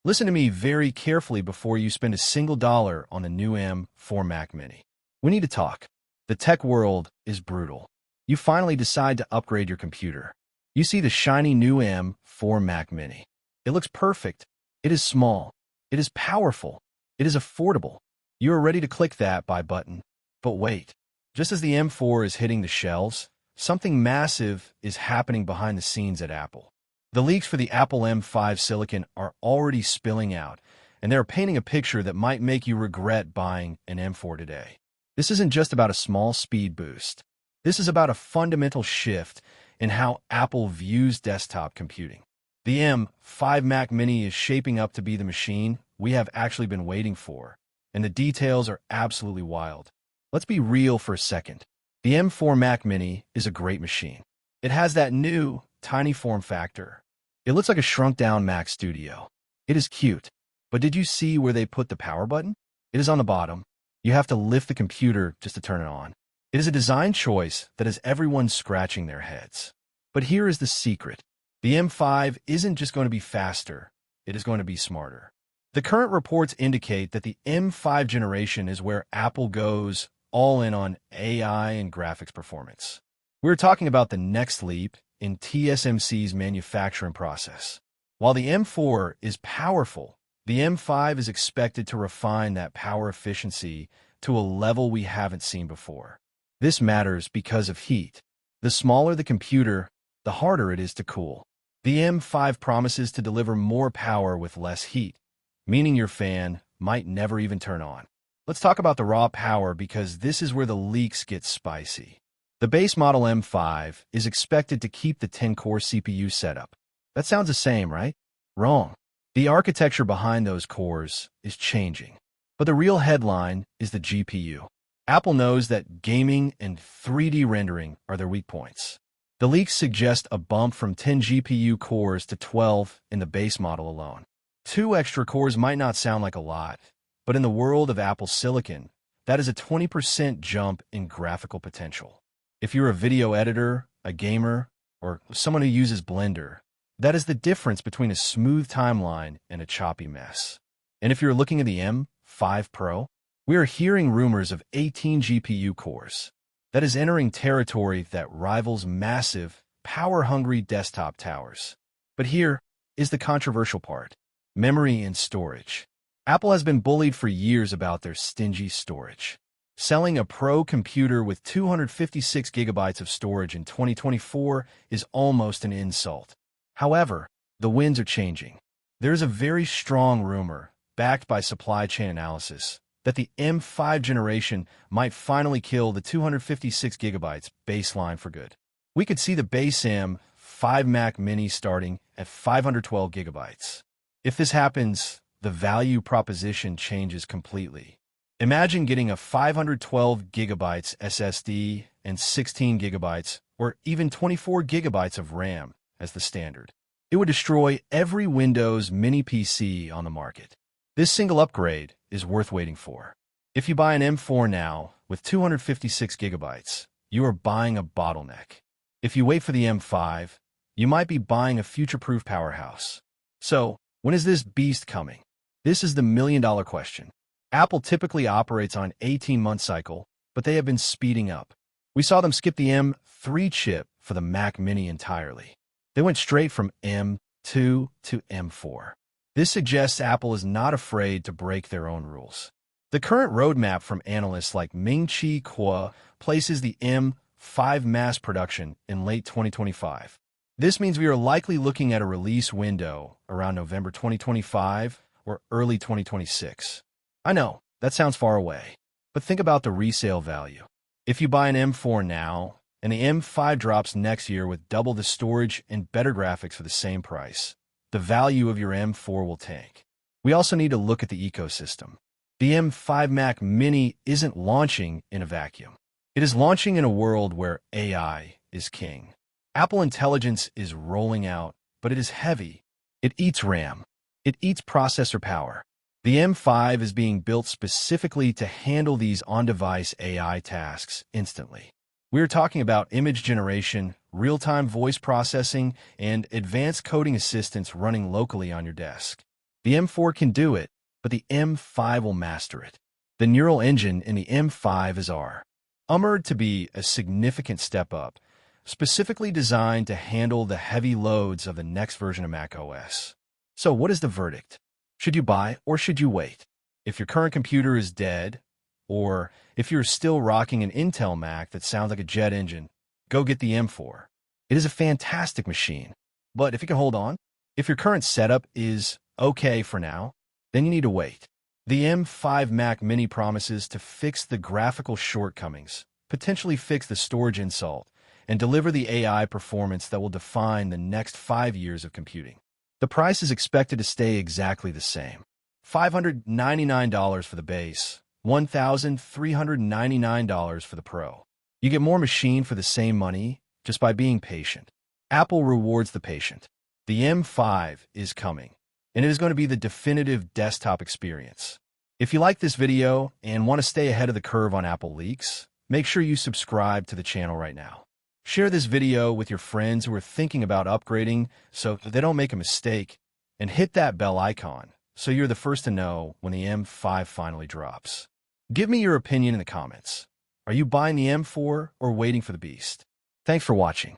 Listen to me very carefully before you spend a single dollar on the new M4 Mac Mini. We need to talk. The tech world is brutal. You finally decide to upgrade your computer. You see the shiny new M4 Mac Mini. It looks perfect. It is small. It is powerful. It is affordable. You are ready to click that buy button. But wait, just as the M4 is hitting the shelves, something massive is happening behind the scenes at Apple. The leaks for the Apple M5 silicon are already spilling out, and they're painting a picture that might make you regret buying an M4 today. This isn't just about a small speed boost. This is about a fundamental shift in how Apple views desktop computing. The M5 Mac Mini is shaping up to be the machine we have actually been waiting for, and the details are absolutely wild. Let's be real for a second. The M4 Mac Mini is a great machine. It has that new, tiny form factor. It looks like a shrunk-down Mac Studio. It is cute, but did you see where they put the power button? It is on the bottom. You have to lift the computer just to turn it on. It is a design choice that has everyone scratching their heads. But here is the secret. The M5 isn't just going to be faster, it is going to be smarter. The current reports indicate that the M5 generation is where Apple goes all in on AI and graphics performance. We're talking about the next leap in TSMC's manufacturing process. While the M4 is powerful, the M5 is expected to refine that power efficiency to a level we haven't seen before. This matters because of heat. The smaller the computer, the harder it is to cool. The M5 promises to deliver more power with less heat, meaning your fan might never even turn on. Let's talk about the raw power because this is where the leaks get spicy. The base model M5 is expected to keep the 10-core CPU setup. That sounds the same, right? Wrong. The architecture behind those cores is changing. But the real headline is the GPU. Apple knows that gaming and 3D rendering are their weak points. The leaks suggest a bump from 10 GPU cores to 12 in the base model alone. 2 extra cores might not sound like a lot, but in the world of Apple silicon, that is a 20% jump in graphical potential. If you're a video editor, a gamer, or someone who uses Blender, that is the difference between a smooth timeline and a choppy mess. And if you're looking at the M5 Pro, we are hearing rumors of 18 GPU cores. That is entering territory that rivals massive, power-hungry desktop towers. But here is the controversial part: memory and storage. Apple has been bullied for years about their stingy storage. Selling a Pro computer with 256 gigabytes of storage in 2024 is almost an insult. However, the winds are changing. There is a very strong rumor, backed by supply chain analysis, that the M5 generation might finally kill the 256 gigabytes baseline for good. We could see the base M5 Mac Mini starting at 512 gigabytes. If this happens, the value proposition changes completely. Imagine getting a 512 gigabytes SSD and 16 gigabytes or even 24 gigabytes of RAM as the standard. It would destroy every Windows Mini PC on the market. This single upgrade is worth waiting for. If you buy an M4 now with 256 gigabytes, you are buying a bottleneck. If you wait for the M5, you might be buying a future-proof powerhouse. So, when is this beast coming? This is the million-dollar question. Apple typically operates on an 18-month cycle, but they have been speeding up. We saw them skip the M3 chip for the Mac Mini entirely. They went straight from M2 to M4. This suggests Apple is not afraid to break their own rules. The current roadmap from analysts like Ming-Chi Kuo places the M5 mass production in late 2025. This means we are likely looking at a release window around November 2025 or early 2026. I know, that sounds far away, but think about the resale value. If you buy an M4 now, and the M5 drops next year with double the storage and better graphics for the same price, the value of your M4 will tank. We also need to look at the ecosystem. The M5 Mac Mini isn't launching in a vacuum. It is launching in a world where AI is king. Apple Intelligence is rolling out, but it is heavy. It eats RAM. It eats processor power. The M5 is being built specifically to handle these on-device AI tasks instantly. We are talking about image generation, real-time voice processing, and advanced coding assistants running locally on your desk. The M4 can do it, but the M5 will master it. The neural engine in the M5 is rumored to be a significant step up, specifically designed to handle the heavy loads of the next version of macOS. So what is the verdict? Should you buy or should you wait? If your current computer is dead, or if you're still rocking an Intel Mac that sounds like a jet engine, go get the M4. It is a fantastic machine. But if you can hold on, if your current setup is okay for now, then you need to wait. The M5 Mac Mini promises to fix the graphical shortcomings, potentially fix the storage insult, and deliver the AI performance that will define the next 5 years of computing. The price is expected to stay exactly the same. $599 for the base, $1,399 for the Pro. You get more machine for the same money just by being patient. Apple rewards the patient. The M5 is coming, and it is going to be the definitive desktop experience. If you like this video and want to stay ahead of the curve on Apple leaks, make sure you subscribe to the channel right now. Share this video with your friends who are thinking about upgrading so they don't make a mistake, and hit that bell icon so you're the first to know when the M5 finally drops. Give me your opinion in the comments. Are you buying the M4 or waiting for the beast? Thanks for watching.